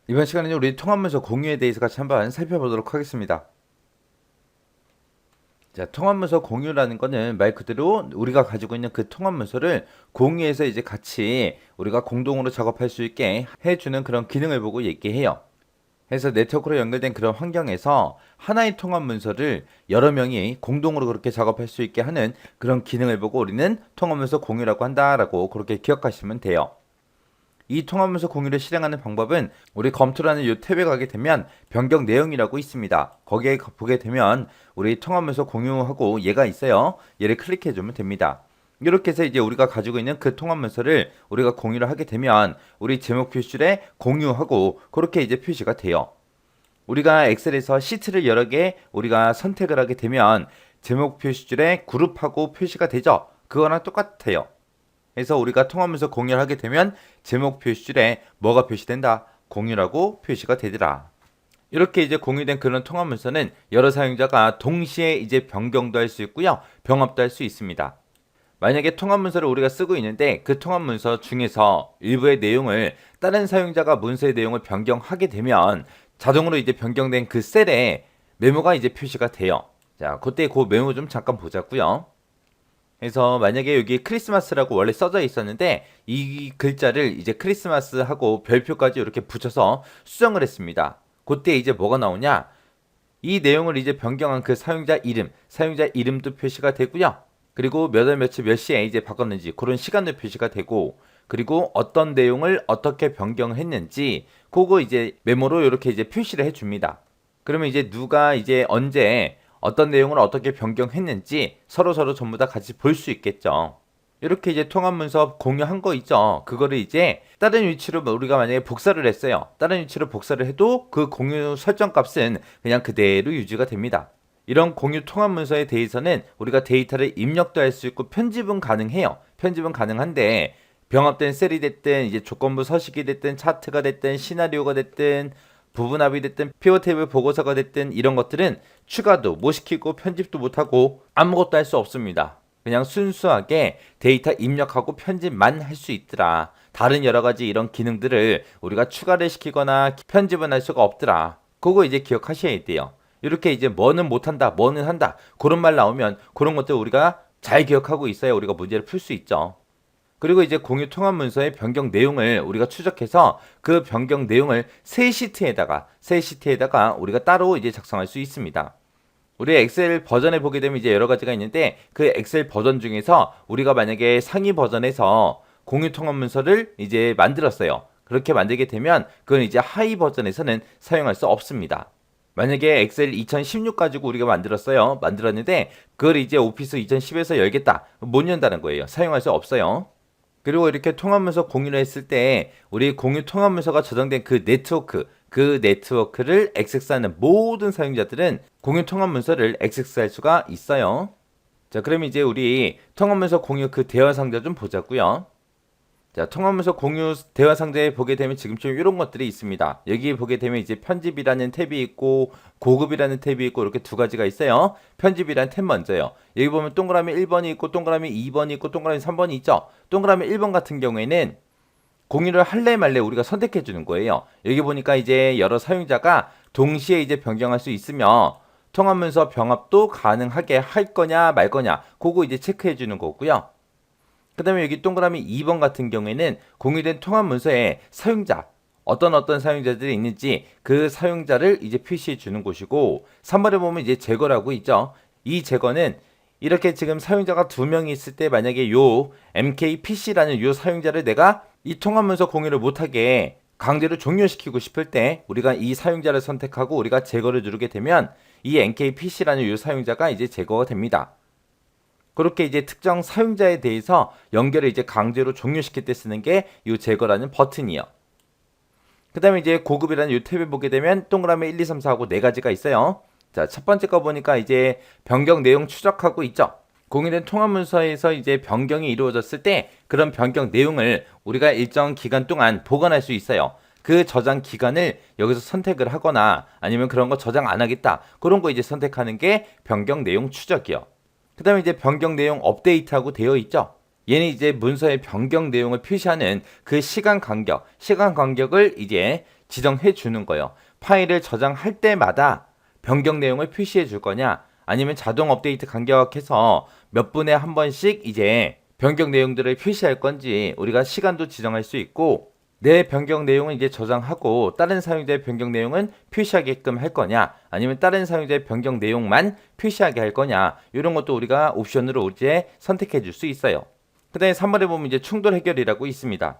이번 시간에는 우리 통합문서 공유에 대해서 같이 한번 살펴보도록 하겠습니다. 자, 통합문서 공유라는 거는 말 그대로 우리가 가지고 있는 그 통합문서를 공유해서 이제 같이 우리가 공동으로 작업할 수 있게 해주는 그런 기능을 보고 얘기해요. 그래서 네트워크로 연결된 그런 환경에서 하나의 통합문서를 여러 명이 공동으로 그렇게 작업할 수 있게 하는 그런 기능을 보고 우리는 통합문서 공유라고 한다라고 그렇게 기억하시면 돼요. 이 통합문서 공유를 실행하는 방법은 우리 검토라는 이 탭에 가게 되면 변경 내용이라고 있습니다. 거기에 보게 되면 우리 통합문서 공유하고 얘가 있어요. 얘를 클릭해 주면 됩니다. 이렇게 해서 이제 우리가 가지고 있는 그 통합문서를 우리가 공유를 하게 되면 우리 제목 표시에 공유하고 그렇게 이제 표시가 돼요. 우리가 엑셀에서 시트를 여러 개 우리가 선택을 하게 되면 제목 표시줄에 그룹하고 표시가 되죠. 그거랑 똑같아요. 그래서 우리가 통합문서 공유를 하게 되면 제목 표시줄에 뭐가 표시된다? 공유라고 표시가 되더라. 이렇게 이제 공유된 그런 통합문서는 여러 사용자가 동시에 이제 변경도 할 수 있고요. 병합도 할 수 있습니다. 만약에 통합문서를 우리가 쓰고 있는데 그 통합문서 중에서 일부의 내용을 다른 사용자가 문서의 내용을 변경하게 되면 자동으로 이제 변경된 그 셀에 메모가 이제 표시가 돼요. 자, 그때 그 메모 좀 잠깐 보자고요. 그래서 만약에 여기 크리스마스라고 원래 써져 있었는데 이 글자를 이제 크리스마스하고 별표까지 이렇게 붙여서 수정을 했습니다. 그때 이제 뭐가 나오냐? 이 내용을 이제 변경한 그 사용자 이름도 표시가 되고요. 그리고 몇 월 며칠 몇 시에 이제 바꿨는지 그런 시간도 표시가 되고 그리고 어떤 내용을 어떻게 변경했는지 그거 이제 메모로 이렇게 이제 표시를 해줍니다. 그러면 이제 누가 이제 언제 어떤 내용을 어떻게 변경했는지 서로 전부 다 같이 볼 수 있겠죠. 이렇게 이제 통합문서 공유한 거 있죠. 그거를 이제 다른 위치로 우리가 만약에 복사를 했어요. 다른 위치로 복사를 해도 그 공유 설정 값은 그냥 그대로 유지가 됩니다. 이런 공유 통합문서에 대해서는 우리가 데이터를 입력도 할 수 있고 편집은 가능해요. 편집은 가능한데 병합된 셀이 됐든 이제 조건부 서식이 됐든 차트가 됐든 시나리오가 됐든 부분합이 됐든 피벗 테이블 보고서가 됐든 이런 것들은 추가도 못 시키고 편집도 못하고 아무것도 할 수 없습니다. 그냥 순수하게 데이터 입력하고 편집만 할 수 있더라. 다른 여러 가지 이런 기능들을 우리가 추가를 시키거나 편집은 할 수가 없더라. 그거 이제 기억하셔야 돼요. 이렇게 이제 뭐는 못한다, 뭐는 한다. 그런 말 나오면 그런 것들 우리가 잘 기억하고 있어야 우리가 문제를 풀 수 있죠. 그리고 이제 공유 통합 문서의 변경 내용을 우리가 추적해서 그 변경 내용을 새 시트에다가 우리가 따로 이제 작성할 수 있습니다. 우리 엑셀 버전에 보게 되면 이제 여러 가지가 있는데 그 엑셀 버전 중에서 우리가 만약에 상위 버전에서 공유 통합 문서를 이제 만들었어요. 그렇게 만들게 되면 그건 이제 하위 버전에서는 사용할 수 없습니다. 만약에 엑셀 2016 가지고 우리가 만들었는데 그걸 이제 오피스 2010에서 열겠다. 못 연다는 거예요. 사용할 수 없어요. 그리고 이렇게 통합문서 공유를 했을 때 우리 공유 통합문서가 저장된 그 네트워크를 액세스하는 모든 사용자들은 공유 통합문서를 액세스할 수가 있어요. 자, 그럼 이제 우리 통합문서 공유 그 대화 상자 좀 보자고요. 자, 통합문서 공유 대화 상자에 보게 되면 지금처럼 이런 것들이 있습니다. 여기 보게 되면 이제 편집이라는 탭이 있고 고급이라는 탭이 있고 이렇게 두 가지가 있어요. 편집이라는 탭 먼저요. 여기 보면 동그라미 1번이 있고 동그라미 2번이 있고 동그라미 3번이 있죠. 동그라미 1번 같은 경우에는 공유를 할래 말래 우리가 선택해 주는 거예요. 여기 보니까 이제 여러 사용자가 동시에 이제 변경할 수 있으며 통합문서 병합도 가능하게 할 거냐 말 거냐 그거 이제 체크해 주는 거고요. 그 다음에 여기 동그라미 2번 같은 경우에는 공유된 통합 문서에 사용자 어떤 사용자들이 있는지 그 사용자를 이제 표시해 주는 곳이고 3번에 보면 이제 제거라고 있죠. 이 제거는 이렇게 지금 사용자가 두 명이 있을 때 만약에 요 mkpc라는 요 사용자를 내가 이 통합 문서 공유를 못하게 강제로 종료시키고 싶을 때 우리가 이 사용자를 선택하고 우리가 제거를 누르게 되면 이 mkpc라는 요 사용자가 이제 제거가 됩니다. 그렇게 이제 특정 사용자에 대해서 연결을 이제 강제로 종료시킬 때 쓰는 게 이 제거라는 버튼이요. 그 다음에 이제 고급이라는 이 탭을 보게 되면 동그라미 1, 2, 3, 4하고 네 가지가 있어요. 자, 첫 번째 거 보니까 이제 변경 내용 추적하고 있죠. 공유된 통합 문서에서 이제 변경이 이루어졌을 때 그런 변경 내용을 우리가 일정 기간 동안 보관할 수 있어요. 그 저장 기간을 여기서 선택을 하거나 아니면 그런 거 저장 안 하겠다. 그런 거 이제 선택하는 게 변경 내용 추적이요. 그 다음에 이제 변경 내용 업데이트하고 되어 있죠. 얘는 이제 문서의 변경 내용을 표시하는 그 시간 간격을 이제 지정해 주는 거예요. 파일을 저장할 때마다 변경 내용을 표시해 줄 거냐, 아니면 자동 업데이트 간격해서 몇 분에 한 번씩 이제 변경 내용들을 표시할 건지 우리가 시간도 지정할 수 있고, 내 변경 내용은 이제 저장하고 다른 사용자의 변경 내용은 표시하게끔 할 거냐, 아니면 다른 사용자의 변경 내용만 표시하게 할 거냐, 이런 것도 우리가 옵션으로 이제 선택해 줄 수 있어요. 그 다음에 3번에 보면 이제 충돌 해결이라고 있습니다.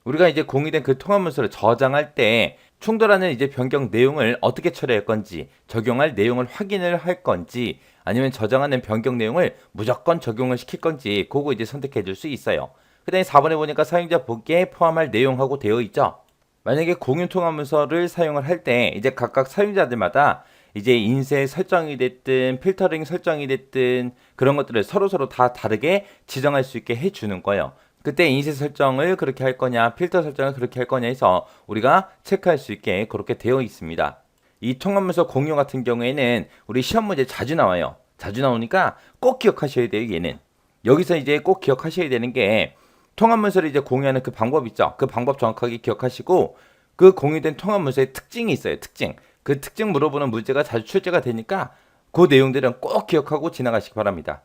우리가 이제 공유된 그 통합 문서를 저장할 때 충돌하는 이제 변경 내용을 어떻게 처리할 건지, 적용할 내용을 확인을 할 건지, 아니면 저장하는 변경 내용을 무조건 적용을 시킬 건지, 그거 이제 선택해 줄 수 있어요. 그 다음에 4번에 보니까 사용자 보기에 포함할 내용하고 되어 있죠. 만약에 공유 통합 문서를 사용을 할 때 이제 각각 사용자들마다 이제 인쇄 설정이 됐든 필터링 설정이 됐든 그런 것들을 서로서로 다 다르게 지정할 수 있게 해주는 거예요. 그때 인쇄 설정을 그렇게 할 거냐, 필터 설정을 그렇게 할 거냐 해서 우리가 체크할 수 있게 그렇게 되어 있습니다. 이 통합문서 공유 같은 경우에는 우리 시험 문제 자주 나와요. 자주 나오니까 꼭 기억하셔야 돼요, 얘는. 여기서 이제 꼭 기억하셔야 되는 게, 통합문서를 이제 공유하는 그 방법 있죠. 그 방법 정확하게 기억하시고, 그 공유된 통합문서의 특징이 있어요, 특징. 그 특징 물어보는 문제가 자주 출제가 되니까 그 내용들은 꼭 기억하고 지나가시기 바랍니다.